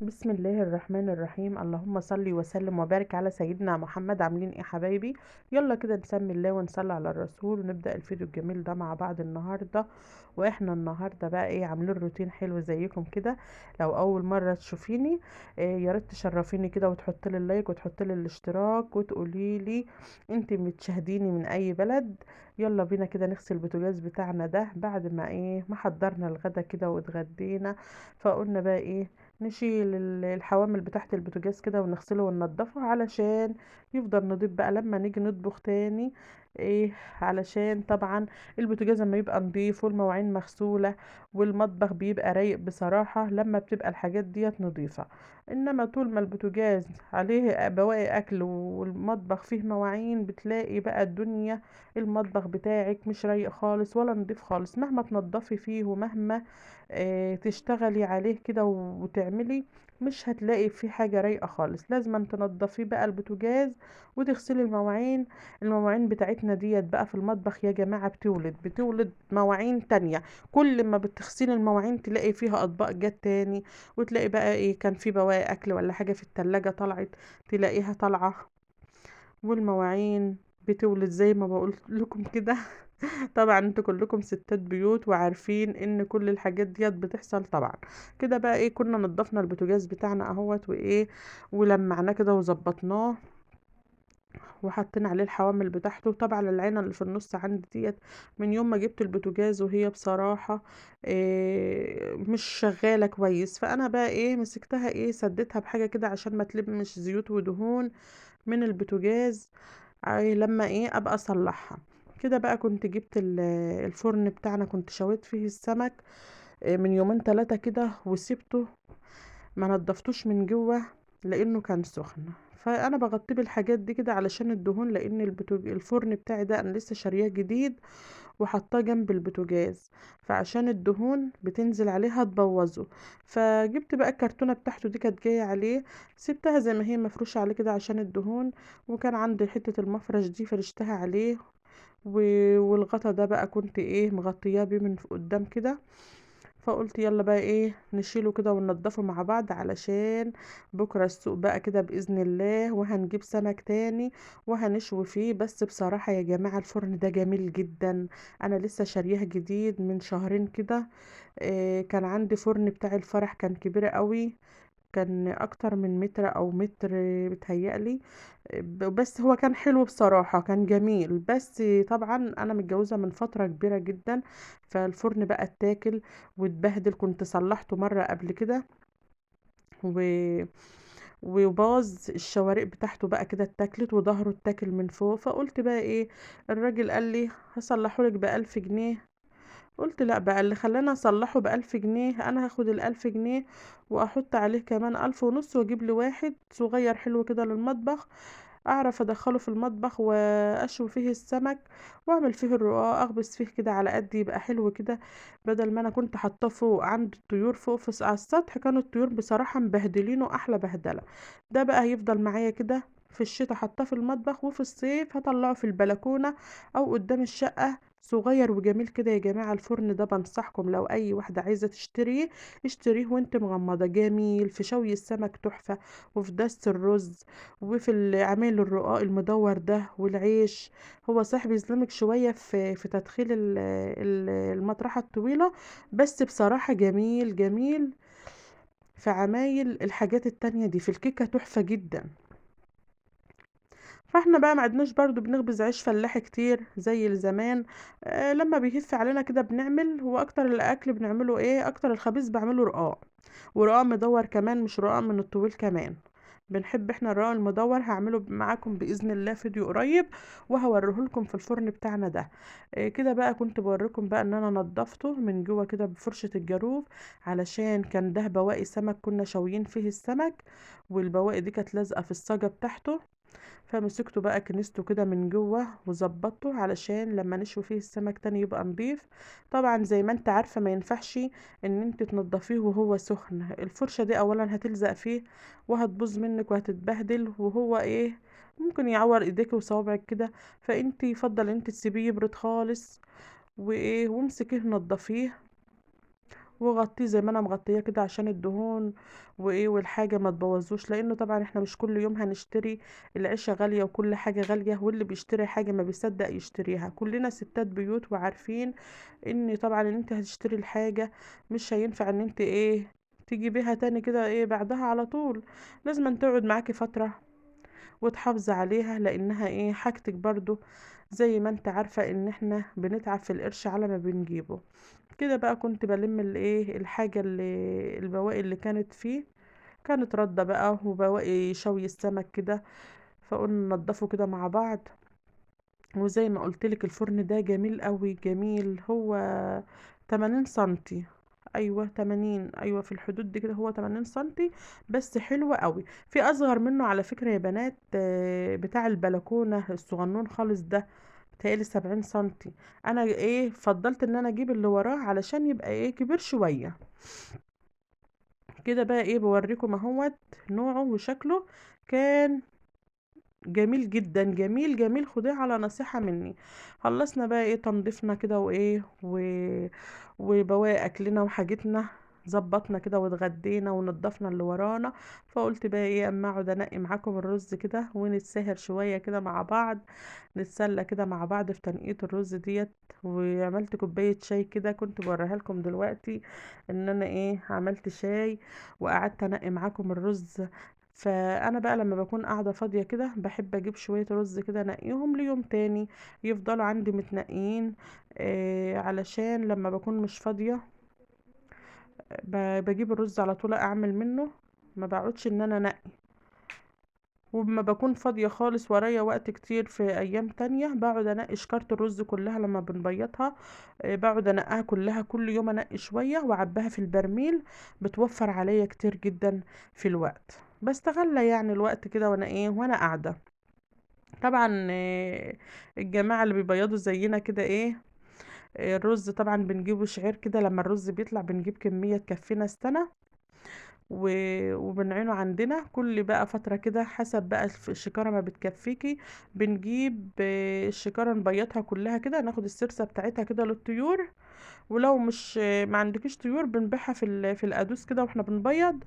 بسم الله الرحمن الرحيم. اللهم صل وسلم وبارك على سيدنا محمد. عاملين ايه حبايبي؟ يلا كده نسمي الله ونصلي على الرسول ونبدأ الفيديو الجميل ده مع بعض النهاردة. واحنا النهاردة بقى ايه عاملين روتين حلو زيكم كده. لو اول مرة تشوفيني إيه، يا ريت تشرفيني كده وتحطي لي اللايك وتحطي لي الاشتراك وتقولي لي انت بتشاهديني من اي بلد. يلا بينا كده نغسل البوتاجاز بتاعنا ده بعد ما ايه ما حضرنا الغدا كده واتغدينا. فقلنا بقى ايه، نشيل الحوامل بتاعت البوتاجاز كده ونغسله وننضفه علشان يفضل نضيف بقى لما نيجي نطبخ تاني. ايه، علشان طبعا البوتاجاز لما يبقى نضيف والمواعين مغسولة والمطبخ بيبقى رايق بصراحة لما بتبقى الحاجات ديت نضيفة. انما طول ما البوتاجاز عليه بواقي اكل والمطبخ فيه مواعين بتلاقي بقى الدنيا، المطبخ بتاعك مش رايق خالص ولا نضيف خالص مهما تنضفي فيه ومهما تشتغلي عليه كده وتعملي. مش هتلاقي في حاجة رايقة خالص، لازم تنضفي بقى البوتاجاز وتغسلي المواعين. المواعين بتاعتنا ديت بقى في المطبخ يا جماعة بتولد مواعين تانية. كل ما بتغسلي المواعين تلاقي فيها اطباق جت تاني، وتلاقي بقى ايه كان في بواقي اكل ولا حاجة في التلاجة طلعت تلاقيها طالعة. والمواعين بتولد زي ما بقول لكم كده. طبعا انتوا كلكم ستات بيوت وعارفين ان كل الحاجات ديت بتحصل طبعا. كده بقى ايه كنا نضفنا البوتاجاز بتاعنا اهوت وايه، ولمعناه كده وظبطناه وحطينا عليه الحوامل بتاعته. طبعا العينة اللي في النص عندي ديت من يوم ما جبت البوتاجاز وهي بصراحة إيه مش شغالة كويس، فانا بقى ايه مسكتها ايه سدتها بحاجة كده عشان ما تلمش زيوت ودهون من البوتاجاز. لما ايه ابقى اصلحها. كده بقى كنت جبت الفرن بتاعنا كنت شويت فيه السمك من يومين ثلاثة كده وسبته ما نضفتوش من جوه لانه كان سخن. فانا بغطيه بالحاجات دي كده علشان الدهون، لان الفرن بتاعي ده انا لسه شارياه جديد وحطاه جنب البوتاجاز، فعشان الدهون بتنزل عليها تبوظه. فجبت بقى الكرتونة بتاعته دي كانت جاية عليه، سبتها زي ما هي مفروشة عليه كده عشان الدهون. وكان عندي حتة المفرش دي فرشتها عليه والغطا ده بقى كنت ايه مغطياه بيه من قدام كده. فقلت يلا بقى ايه نشيله كده وننضفه مع بعض علشان بكرة السوق بقى كده بإذن الله، وهنجيب سمك تاني وهنشوي فيه. بس بصراحة يا جماعة الفرن ده جميل جدا، انا لسه شاريها جديد من شهرين كده. إيه، كان عندي فرن بتاع الفرح كان كبير قوي، كان اكتر من متر او متر بتهيألي. بس هو كان حلو بصراحة كان جميل، بس طبعا انا متجوزة من فترة كبيرة جدا فالفرن بقى اتاكل واتبهدل. كنت صلحته مرة قبل كده و... وباظ الشوارق بتاعته بقى كده اتاكلت وظهره اتاكل من فوق. فقلت بقى ايه، الراجل قال لي هصلحهولك ب1000 جنيه. قلت لا بقى اللي خلاني اصلحه ب1000 جنيه انا هاخد ال1000 جنيه واحط عليه كمان 1500 واجيب لي واحد صغير حلو كده للمطبخ، اعرف ادخله في المطبخ واشوي فيه السمك واعمل فيه الرقاق اخبز فيه كده على قد يبقى حلو كده. بدل ما انا كنت حاطاه فوق عند الطيور فوق في على السطح، كانوا الطيور بصراحة مبهدلينه احلى بهدلة. ده بقى هيفضل معايا كده في الشتاء حطاه في المطبخ، وفي الصيف هطلعه في البلكونة او قدام الشقة صغير وجميل كده. يا جماعة الفرن ده بنصحكم لو اي واحدة عايزة تشتريه اشتريه وانت مغمضة، جميل في شوي السمك تحفة، وفي دست الرز، وفي عمايل الرقاق المدور ده والعيش. هو صاحب يظلمك شوية في تدخيل المطرحة الطويلة، بس بصراحة جميل جميل في عمايل الحاجات التانية دي. في الكيكة تحفة جدا. فاحنا بقى ما عدناش برضو بنخبز عيش فلاحي كتير زي زمان. لما بيهف علينا كده بنعمل، هو اكتر الاكل بنعمله ايه، اكتر الخبيز بعمله رقاق، ورقاق مدور كمان مش رقاق من الطويل كمان. بنحب احنا الرقاق المدور. هعمله معاكم باذن الله فيديو قريب وهوريهولكم في الفرن بتاعنا ده. كده بقى كنت بوريكم بقى ان انا نضفته من جوه كده بفرشة الجاروف علشان كان ده بواقي سمك كنا شاويين فيه السمك، والبواقي دي كانت لازقة في الصاجة بتاعته. فمسكته بقى كنسته كده من جوه وظبطته علشان لما نشوي فيه السمك تاني يبقى نضيف. طبعا زي ما انت عارفة ما ينفعش ان انت تنضفيه وهو سخن، الفرشة دي اولا هتلزق فيه وهتبوظ منك وهتتبهدل، وهو ايه ممكن يعور ايديك وصوابعك كده. فانت يفضل انت تسيبيه يبرد خالص وايه وامسكيه نضفيه واغطيه زي ما انا مغطياه كده عشان الدهون وايه والحاجه ما تبوظوش، لانه طبعا احنا مش كل يوم هنشتري. العيشه غاليه وكل حاجه غاليه، واللي بيشتري حاجه ما بيصدق يشتريها. كلنا ستات بيوت وعارفين ان طبعا ان انت هتشتري الحاجه مش هينفع ان انت ايه تجيبيها تاني كده ايه بعدها على طول. لازم أن تقعد معاكي فتره وتحافظي عليها، لانها ايه حاجتك برضو. زي ما انت عارفه ان احنا بنتعب في القرش على ما بنجيبه. كده بقى كنت بلم الايه الحاجة اللي البواقي اللي كانت فيه. كانت ردة بقى وبواقي شوي السمك كده. فقلنا ننضفه كده مع بعض. وزي ما قلتلك الفرن ده جميل قوي، جميل. هو 80 سنتي. ايوه 80، ايوه في الحدود دي كده، هو 80 سنتي. بس حلو قوي. في اصغر منه على فكرة يا بنات، بتاع البلكونة الصغنون خالص ده، بتهيألي 70 سنتي. انا ايه فضلت ان انا اجيب اللي وراه علشان يبقى ايه كبير شوية. كده بقى ايه بوريكم اهوت نوعه وشكله. كان جميل جدا، جميل جميل. خديه على نصيحة مني. خلصنا بقى ايه تنظيفنا كده وايه وبواقي اكلنا وحاجتنا. ظبطنا كده واتغدينا ونضفنا اللي ورانا. فقلت بقى ايه اما اقعد انقي معاكم الرز كده ونتساهر شوية كده مع بعض. نتسلى كده مع بعض في تنقية الرز ديت. وعملت كوباية شاي كده كنت بوريها لكم دلوقتي. ان انا ايه عملت شاي وقعدت انقي معاكم الرز. فانا بقى لما بكون قاعده فاضيه كده بحب اجيب شويه رز كده انقيهم ليوم تاني يفضلوا عندي متنقيين. علشان لما بكون مش فاضيه بجيب الرز على طول اعمل منه. ما بقعدش ان انا انقي. وما بكون فاضيه خالص ورايا وقت كتير في ايام تانية بقعد انقي شكارة الرز كلها لما بنبيضها. بقعد انقيها كلها كل يوم انقي شويه واعبيها في البرميل. بتوفر عليا كتير جدا في الوقت. بستغل يعني الوقت كده وانا ايه وانا قاعده. طبعا الجماعه اللي بيبيضوا زينا كده ايه. الرز طبعا بنجيبه شعير كده، لما الرز بيطلع بنجيب كميه تكفينا السنه. وبنعينه عندنا كل بقى فترة كده حسب بقى الشكارة ما بتكفيكي. بنجيب الشكارة نبيضها كلها كده، ناخد السرسة بتاعتها كده للطيور. ولو مش ما عندكيش طيور بنبيعها في القادوس كده واحنا بنبيض.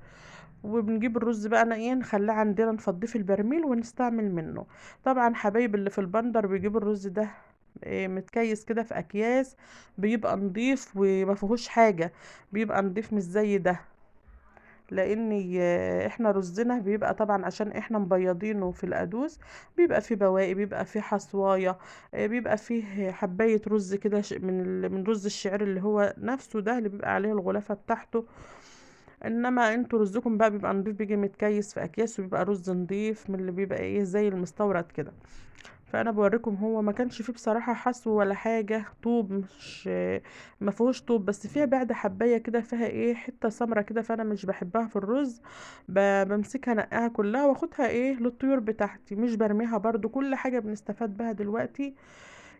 وبنجيب الرز بقى ايه نخليه عندنا نفضيه في البرميل ونستعمل منه. طبعا حبايب اللي في البندر بيجيبوا الرز ده متكيس كده في اكياس. بيبقى نضيف وما فيهوش حاجة. بيبقى نضيف مش زي ده. لان احنا رزنا بيبقى طبعا عشان احنا مبيضينه في القدوس. بيبقى فيه بواقي، بيبقى فيه حصوايه. بيبقى فيه حبايه رز كده من رز الشعير اللي هو نفسه ده اللي بيبقى عليه الغلافه بتاعته. انما انتوا رزكم بقى بيبقى نضيف، بيجي متكيس في اكياس وبيبقى رز نضيف من اللي بيبقى ايه زي المستورد كده. فانا بوريكم هو ما كانش فيه بصراحه حسو ولا حاجه طوب، مش ما فيهوش طوب، بس فيها بعد حبايه كده فيها ايه حته سمره كده، فانا مش بحبها في الرز. بمسكها نقاها كلها واخدها ايه للطيور بتاعتي، مش برميها برضو. كل حاجه بنستفاد بها دلوقتي.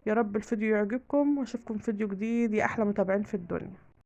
يا رب الفيديو يعجبكم واشوفكم فيديو جديد يا احلى متابعين في الدنيا.